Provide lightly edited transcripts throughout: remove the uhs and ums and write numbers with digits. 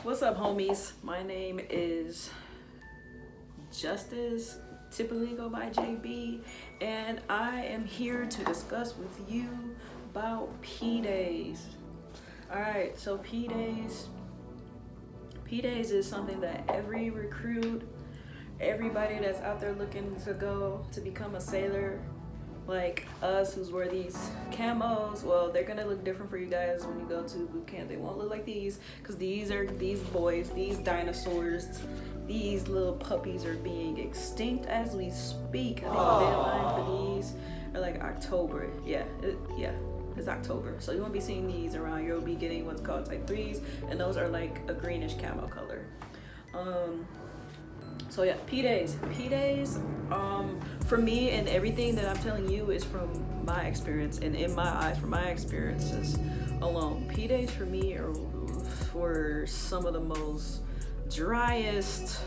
What's up, homies? My name is Justice, typically go by JB, and I am here to discuss with you about P-Days. Alright, so P-Days is something that every recruit, everybody that's out there looking to become a sailor, like us who's wear these camos, well, they're gonna look different for you guys when you go to boot camp. They won't look like these, because these boys, these dinosaurs, these little puppies are being extinct as we speak. I think the deadline for these are like October. It's October. So you won't be seeing these around. You'll be getting what's called type 3s, and those are like a greenish camo color. So yeah, P-Days, for me, and everything that I'm telling you is from my experience, and in my eyes, from my experiences alone. P-Days for me are for some of the most driest,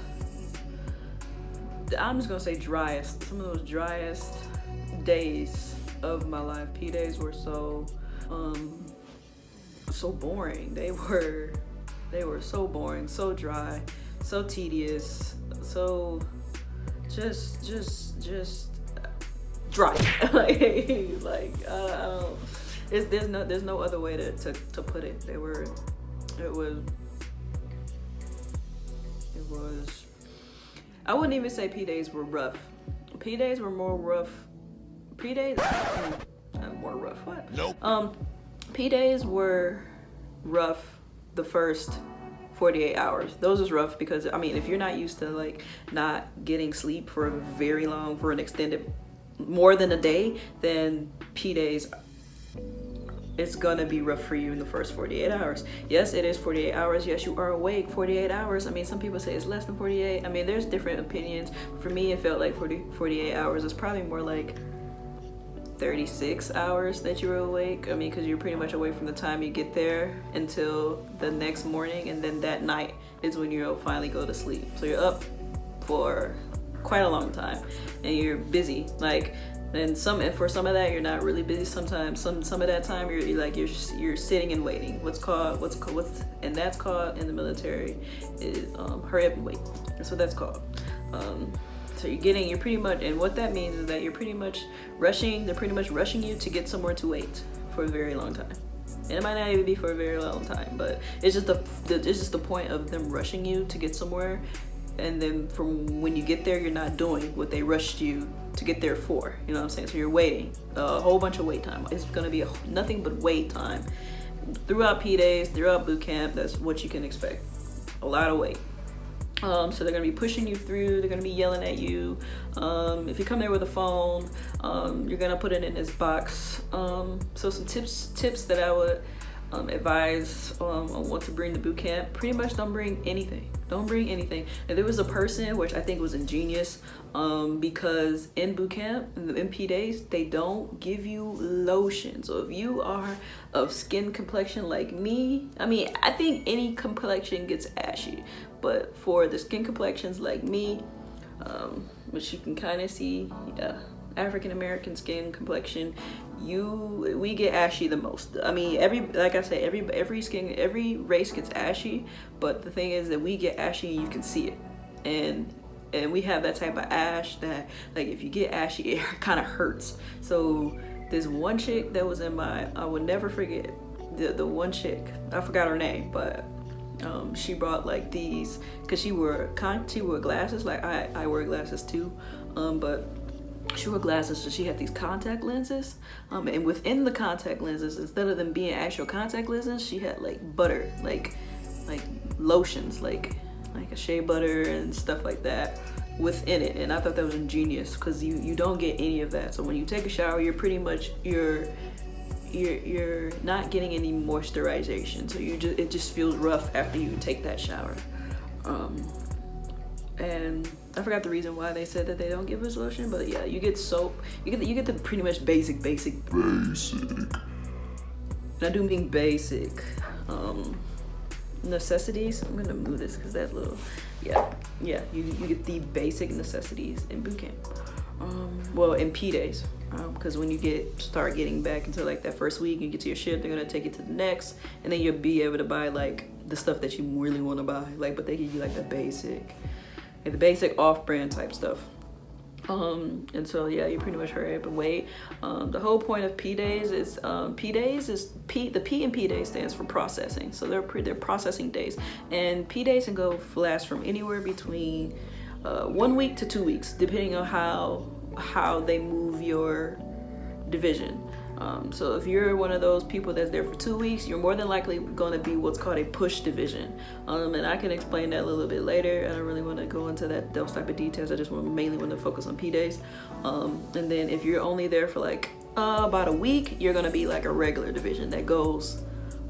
I'm just gonna say driest, some of those driest days of my life. P-Days were so boring. They were so boring, so dry, so tedious, so just dry. There's no other way to put it. It was, I wouldn't even say P-Days were rough. P-Days were more rough. P-Days more rough. What? Nope. P-Days were rough the first 48 hours. Those was rough because, I mean, if you're not used to like not getting sleep for an extended, more than a day, then P-Days, it's gonna be rough for you in the first 48 hours. Yes, it is 48 hours. Yes, you are awake 48 hours. I mean, some people say it's less than 48. I mean, there's different opinions. For me, it felt like 48 hours. It's probably more like 36 hours that you were awake. I mean, because you're pretty much awake from the time you get there until the next morning, and then that night is when you finally go to sleep. So you're up for quite a long time, and you're busy. Like, and for some of that you're not really busy. Sometimes some of that time you're sitting and waiting. What's and that's called in the military is hurry up and wait. That's what that's called. So you're pretty much, and what that means is that they're pretty much rushing you to get somewhere to wait for a very long time. And it might not even be for a very long time, but it's just the point of them rushing you to get somewhere, and then from when you get there, you're not doing what they rushed you to get there for. You know what I'm saying? So you're waiting, a whole bunch of wait time. It's gonna be nothing but wait time throughout P-Days, throughout boot camp. That's what you can expect, a lot of wait. So they're gonna be pushing you through, they're gonna be yelling at you. If you come there with a phone, you're gonna put it in this box. So some tips that I would advise on what to bring to boot camp: pretty much don't bring anything. And there was a person, which I think was ingenious, because in boot camp, in P-Days, they don't give you lotion. So if you are of skin complexion like me, I mean, I think any complexion gets ashy, but for the skin complexions like me, which you can kind of see, African American skin complexion, we get ashy the most. I mean, every race gets ashy, but the thing is that we get ashy, you can see it, and we have that type of ash that, like, if you get ashy, it kind of hurts. So this one chick that was I would never forget, the one chick, I forgot her name, but she brought like these, because she wore glasses, like I wear glasses too, but she wore glasses, so she had these contact lenses, and within the contact lenses, instead of them being actual contact lenses, she had like butter, like lotions, like a shea butter and stuff like that within it. And I thought that was ingenious, because you don't get any of that. So when you take a shower, you're pretty much you're not getting any moisturization, so it just feels rough after you take that shower. And I forgot the reason why they said that they don't give us lotion, but yeah, you get soap, you get the pretty much basic. And I do mean basic necessities. I'm gonna move this because that little, you get the basic necessities in boot camp. Well, in P-Days, because when you start getting back into like that first week, you get to your ship, they're gonna take you to the next, and then you'll be able to buy like the stuff that you really want to buy. Like, but they give you like the basic off-brand type stuff. And so yeah, you pretty much hurry up and wait. The whole point of P days is the P in P days stands for processing. So they're processing days, and P days can last from anywhere between 1 week to 2 weeks, depending on how they move your division. So if you're one of those people that's there for 2 weeks, you're more than likely going to be what's called a push division. And I can explain that a little bit later. I don't really want to go into those type of details. I just mainly want to focus on P days. And then if you're only there for like about a week, you're going to be like a regular division that goes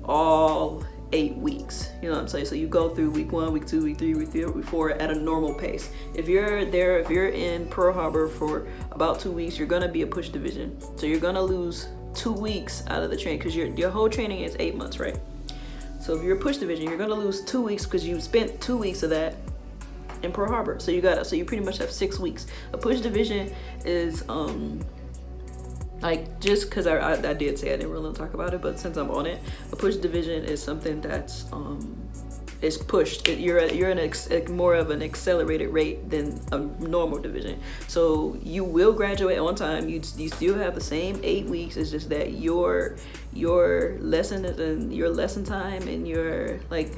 all 8 weeks. You know what I'm saying? So you go through week 1, week 2, week 3, week 3, week 4 at a normal pace. If you're in Pearl Harbor for about 2 weeks, you're gonna be a push division. So you're gonna lose 2 weeks out of the training, because your whole training is 8 months, right? So if you're a push division, you're gonna lose 2 weeks because you spent 2 weeks of that in Pearl Harbor. So you pretty much have 6 weeks. A push division is like, just because I did say I didn't really talk about it, but since I'm on it, a push division is something that's is pushed. You're in more of an accelerated rate than a normal division. So you will graduate on time. You still have the same 8 weeks. It's just that your lesson and your lesson time and your like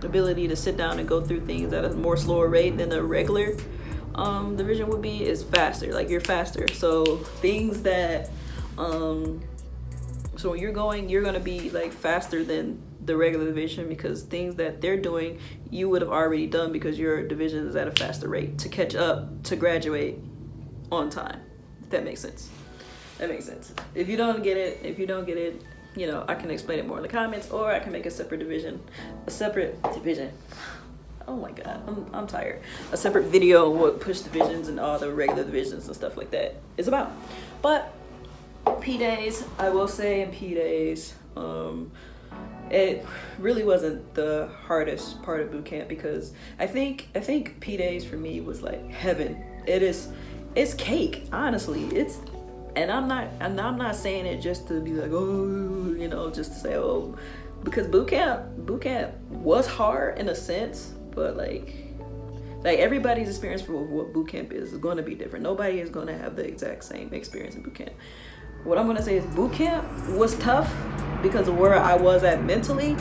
ability to sit down and go through things at a more slower rate than a regular division would be is faster. Like, you're faster. So things that so when you're going to be like faster than the regular division, because things that they're doing you would have already done because your division is at a faster rate to catch up to graduate on time. If that makes sense. That makes sense. If you don't get it, you know, I can explain it more in the comments, or I can make a separate division. Oh my god, I'm tired. A separate video on what push divisions and all the regular divisions and stuff like that is about. But P days, I will say, in P days, it really wasn't the hardest part of boot camp, because I think P days for me was like heaven. It's cake, honestly. And I'm not saying it just to be like, oh, you know, just to say, oh, because boot camp was hard in a sense, but like everybody's experience for what boot camp is going to be different. Nobody is going to have the exact same experience in boot camp. What I'm going to say is boot camp was tough because of where I was at mentally,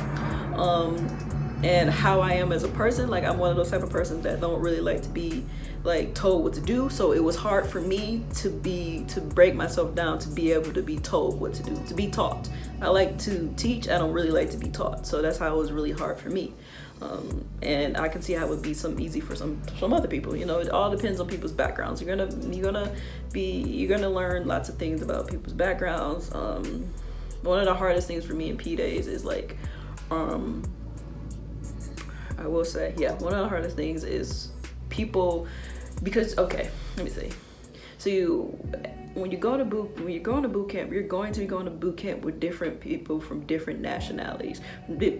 and how I am as a person. Like, I'm one of those type of persons that don't really like to be like told what to do. So it was hard for me to break myself down to be able to be told what to do, to be taught. I like to teach. I don't really like to be taught. So that's how it was really hard for me. And I can see how it would be easy for some other people. You know, it all depends on people's backgrounds. You're gonna learn lots of things about people's backgrounds. One of the hardest things for me in P days is like, I will say, yeah, one of the hardest things is people, because, okay, let me see. So when you're going to boot camp, you're going to be going to boot camp with different people from different nationalities,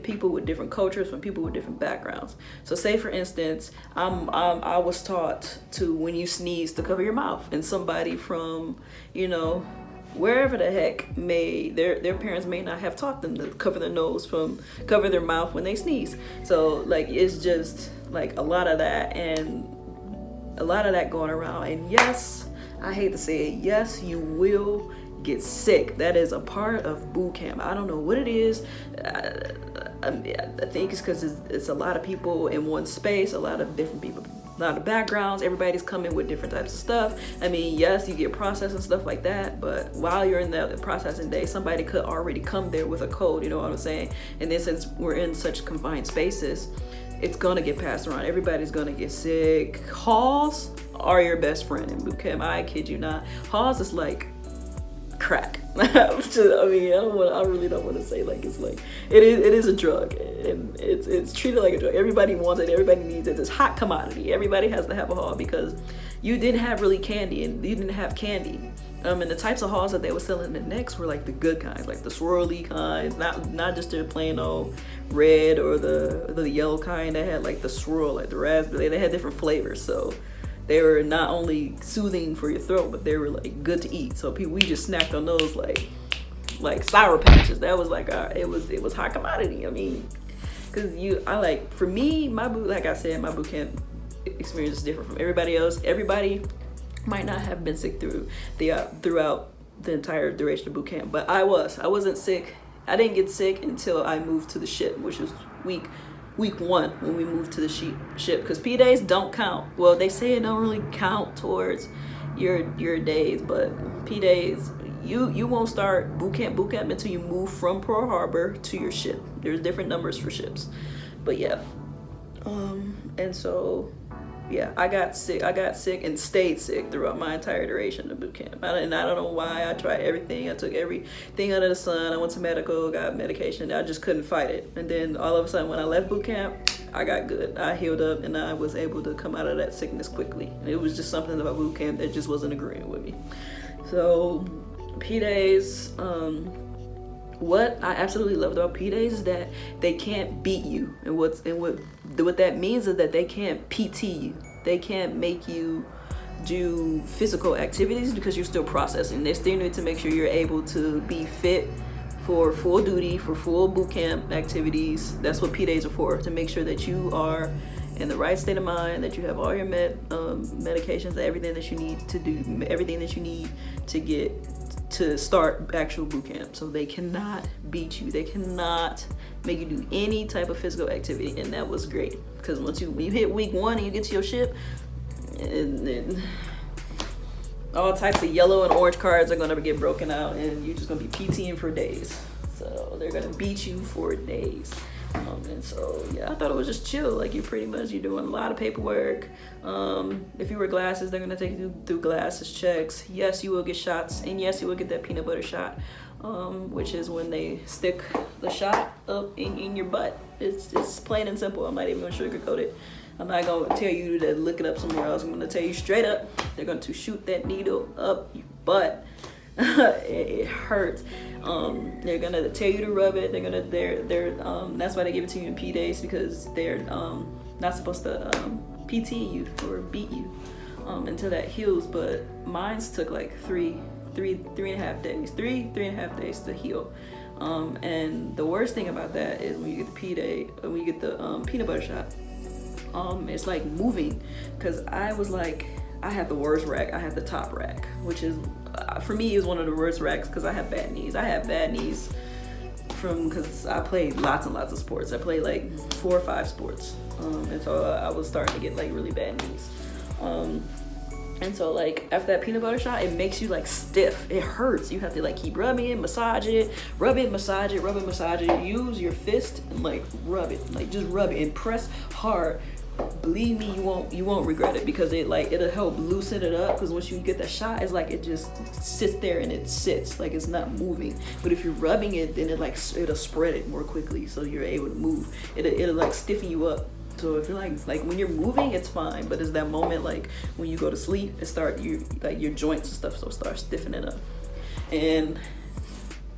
people with different cultures, from people with different backgrounds. So say for instance, I was taught to, when you sneeze, to cover your mouth, and somebody from, you know, wherever the heck their parents may not have taught them to cover their mouth when they sneeze. So like, it's just like a lot of that going around. And yes, I hate to say it, yes, you will get sick. That is a part of boot camp. I don't know what it is. I think it's because it's a lot of people in one space, a lot of different people, a lot of backgrounds. Everybody's coming with different types of stuff. I mean, yes, you get processed and stuff like that, but while you're in the processing day, somebody could already come there with a cold, you know what I'm saying? And then since we're in such confined spaces, it's gonna get passed around. Everybody's gonna get sick. Halls are your best friend in boot camp. I kid you not. Halls is like crack. I really don't want to say like it's like it is a drug, and it's treated like a drug. Everybody wants it. Everybody needs it. It's a hot commodity. Everybody has to have a hall, because you didn't have really candy, and you didn't have candy. And the types of halls that they were selling the next were like the good kinds, like the swirly kinds, not just the plain old red or the yellow kind. They had like the swirl, like the raspberry. They had different flavors, so they were not only soothing for your throat, but they were like good to eat. So we just snacked on those like Sour Patches. That was like it was high commodity. I mean, because for me, my like I said, my boot camp experience is different from everybody else. Everybody might not have been sick throughout the entire duration of boot camp, but I wasn't sick. I didn't get sick until I moved to the ship, which was week 1 when we moved to the ship, because P days don't count. Well, they say it don't really count towards your days, but P days, you won't start boot camp until you move from Pearl Harbor to your ship. There's different numbers for ships, but yeah. And so yeah, I got sick and stayed sick throughout my entire duration of boot camp. And I don't know why. I tried everything. I took everything under the sun. I went to medical, got medication. I just couldn't fight it. And then all of a sudden when I left boot camp, I got good. I healed up and I was able to come out of that sickness quickly. And it was just something about boot camp that just wasn't agreeing with me. So P days, what I absolutely loved about P days is that they can't beat you, and what that means is that they can't PT you. They can't make you do physical activities because you're still processing. They still need to make sure you're able to be fit for full duty, for full boot camp activities. That's what P days are for, to make sure that you are in the right state of mind, that you have all your medications, everything that you need to do, everything that you need to get to start actual boot camp. So they cannot beat you. They cannot make you do any type of physical activity, and that was great, because when you hit week 1 and you get to your ship, and all types of yellow and orange cards are going to get broken out, and you're just going to be PTing for days. So they're going to beat you for days. And so yeah, I thought it was just chill. Like you're doing a lot of paperwork. If you wear glasses, they're gonna take you through glasses checks. Yes, you will get shots, and yes, you will get that peanut butter shot, which is when they stick the shot up in your butt. It's plain and simple. I'm not even gonna sugarcoat it. I'm not gonna tell you to look it up somewhere else. I'm gonna tell you straight up. They're going to shoot that needle up your butt. It hurts. They're gonna tell you to rub it. That's why they give it to you in P days, because they're not supposed to PT you or beat you until that heals. But mine's took like three and a half days to heal. And the worst thing about that is when you get when you get the peanut butter shot, it's like moving, because I had the worst rack. I had the top rack, which is for me is one of the worst racks, because I have bad knees. I have bad knees because I played lots and lots of sports. I played like 4 or 5 sports, and so I was starting to get like really bad knees. And so like after that peanut butter shot, it makes you like stiff. It hurts. You have to like keep rubbing it, massage it, rub it, massage it. Use your fist and like rub it, like just rub it and press hard. Believe me, you won't regret it, because it'll help loosen it up. Because once you get that shot, it's like it just sits there and it sits like it's not moving. But if you're rubbing it, then it'll spread it more quickly, so you're able to move. It'll like stiffen you up. So if you're like when you're moving, it's fine, but it's that moment like when you go to sleep, your joints and stuff start stiffening up. And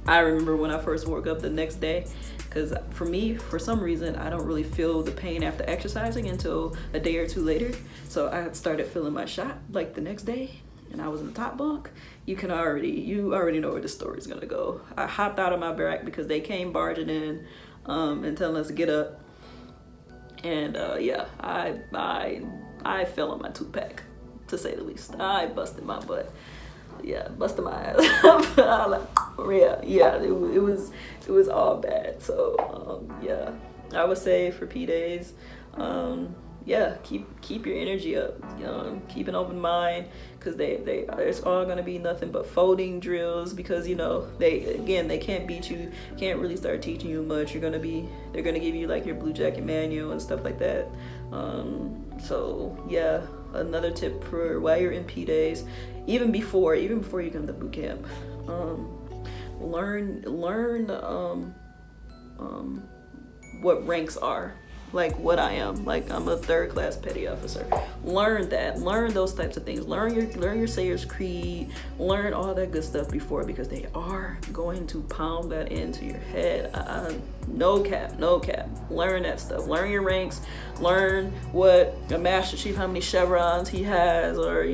I remember when I first woke up the next day, because for me, for some reason, I don't really feel the pain after exercising until a day or 2 later. So I had started feeling my shot like the next day, and I was in the top bunk. You already know where the story's gonna go. I hopped out of my barack because they came barging in and telling us to get up. And yeah, I fell on my 2-pack, to say the least. I busted my butt. Yeah, busted my ass. yeah, it was all bad. So yeah, I would say for P days, yeah, keep your energy up. Keep an open mind, because it's all gonna be nothing but folding drills, because they can't beat you, can't really start teaching you much. They're gonna give you like your blue jacket manual and stuff like that. So yeah, another tip for while you're in P days, even before you come to boot camp, learn what ranks are. Like what I am. Like I'm a 3rd class petty officer. Learn those types of things. Learn your Sayer's Creed. Learn all that good stuff before, because they are going to pound that into your head. No cap. Learn that stuff. Learn your ranks. Learn what a Master Chief, how many chevrons he has, or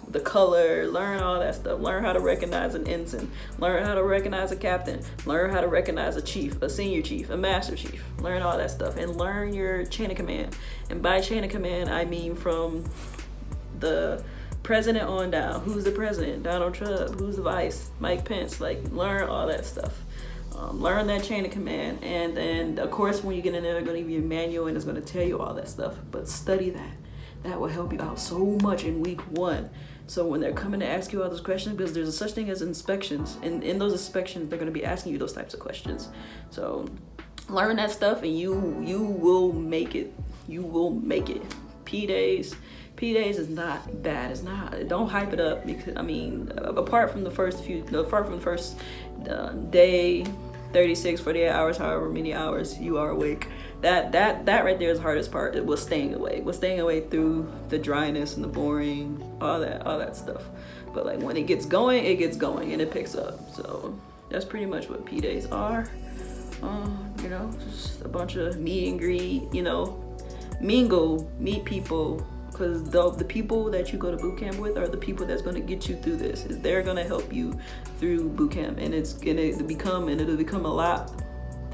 the color, learn all that stuff. Learn how to recognize an ensign, learn how to recognize a captain, learn how to recognize a chief, a senior chief, a master chief. Learn all that stuff and learn your chain of command. And by chain of command, I mean from the president on down. Who's the president? Donald Trump. Who's the vice? Mike Pence. Like, learn all that stuff. Learn that chain of command. And then, of course, when you get in there, they're going to give you a manual and it's going to tell you all that stuff. But study that. That will help you out so much in week 1. So when they're coming to ask you all those questions, because there's a such thing as inspections. And in those inspections, they're going to be asking you those types of questions. So learn that stuff and you will make it. You will make it. P-Days is not bad. It's not. Don't hype it up, because I mean, apart from the first day, 36, 48 hours, however many hours you are awake, that right there is the hardest part. It was staying awake through the dryness and the boring, all that stuff. But like when it gets going and it picks up. So that's pretty much what P-Days are. You know, just a bunch of meet and greet, you know, mingle, meet people. Because the people that you go to boot camp with are the people that's going to get you through this. They're going to help you through boot camp, and it'll become a lot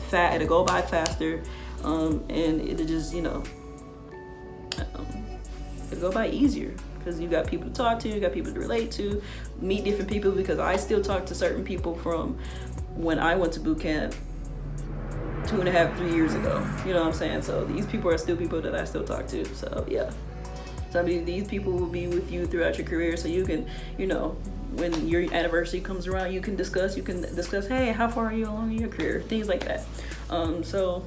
fat. It'll go by faster, and it'll just, you know, it'll go by easier because you got people to talk to, you got people to relate to, meet different people. Because I still talk to certain people from when I went to boot camp 2.5, 3 years ago. You know what I'm saying? So these people are still people that I still talk to. So yeah. So I mean, these people will be with you throughout your career, so you can, you know, when your anniversary comes around, you can discuss, hey, how far are you along in your career? Things like that. So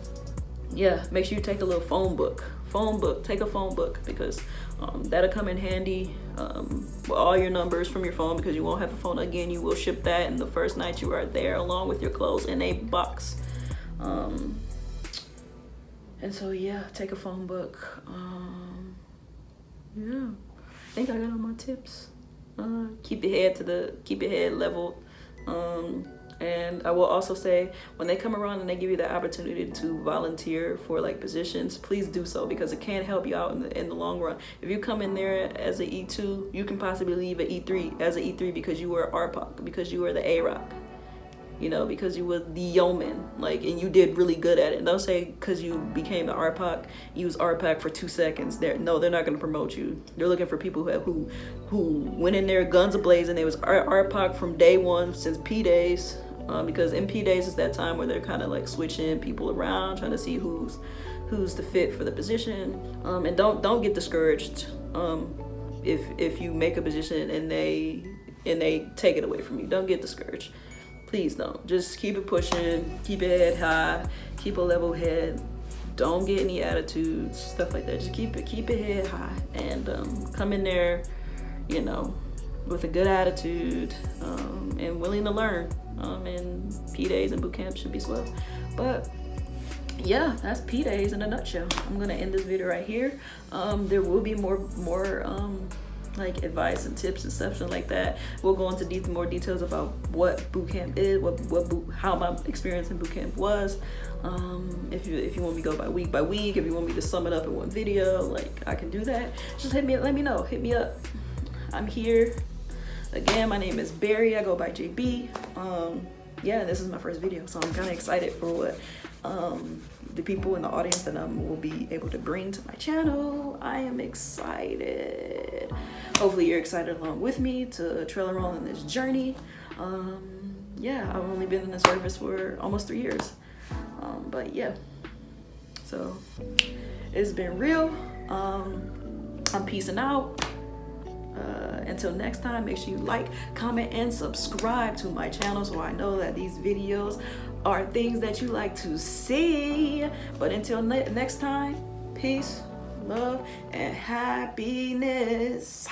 yeah, make sure you take a little phone book. Take a phone book, because that'll come in handy with all your numbers from your phone, because you won't have a phone again. You will ship that in the first night you are there, along with your clothes in a box. And so yeah, take a phone book. Yeah, I think I got all my tips. Keep your head leveled. And I will also say, when they come around and they give you the opportunity to volunteer for like positions, please do so, because it can help you out in the long run. If you come in there as an E2, you can possibly leave an E3 as an E3 because you were RPOC, because you were the A-Rock. You know, because you were the yeoman, like, and you did really good at it. And don't say because you became the RPOC, you was RPOC for 2 seconds. They're not going to promote you. They're looking for people who went in there guns ablazing. They was RPOC from day one, since P-Days, because in P-Days is that time where they're kind of like switching people around, trying to see who's the fit for the position. And don't get discouraged if you make a position and they take it away from you. Don't get discouraged. Please don't. Just keep it pushing, keep your head high, keep a level head. Don't get any attitudes, stuff like that. Just keep your head high, and come in there, you know, with a good attitude, and willing to learn. And P-Days and boot camp should be swell. But yeah, that's P-Days in a nutshell. I'm gonna end this video right here. There will be more like advice and tips and stuff like that. We'll go into more details about what boot camp is, how my experience in boot camp was. If you want me to go by week, if you want me to sum it up in one video, like, I can do that. Just let me know. Hit me up. I'm here. Again, my name is Barry. I go by JB. Yeah, this is my first video, so I'm kind of excited for what the people in the audience that will be able to bring to my channel. I am excited. Hopefully you're excited along with me to trail around in this journey. Yeah, I've only been in the service for almost 3 years. But yeah, so it's been real. I'm peacing out. Until next time, make sure you like, comment, and subscribe to my channel so I know that these videos are things that you like to see. But until next time, peace, love, and happiness.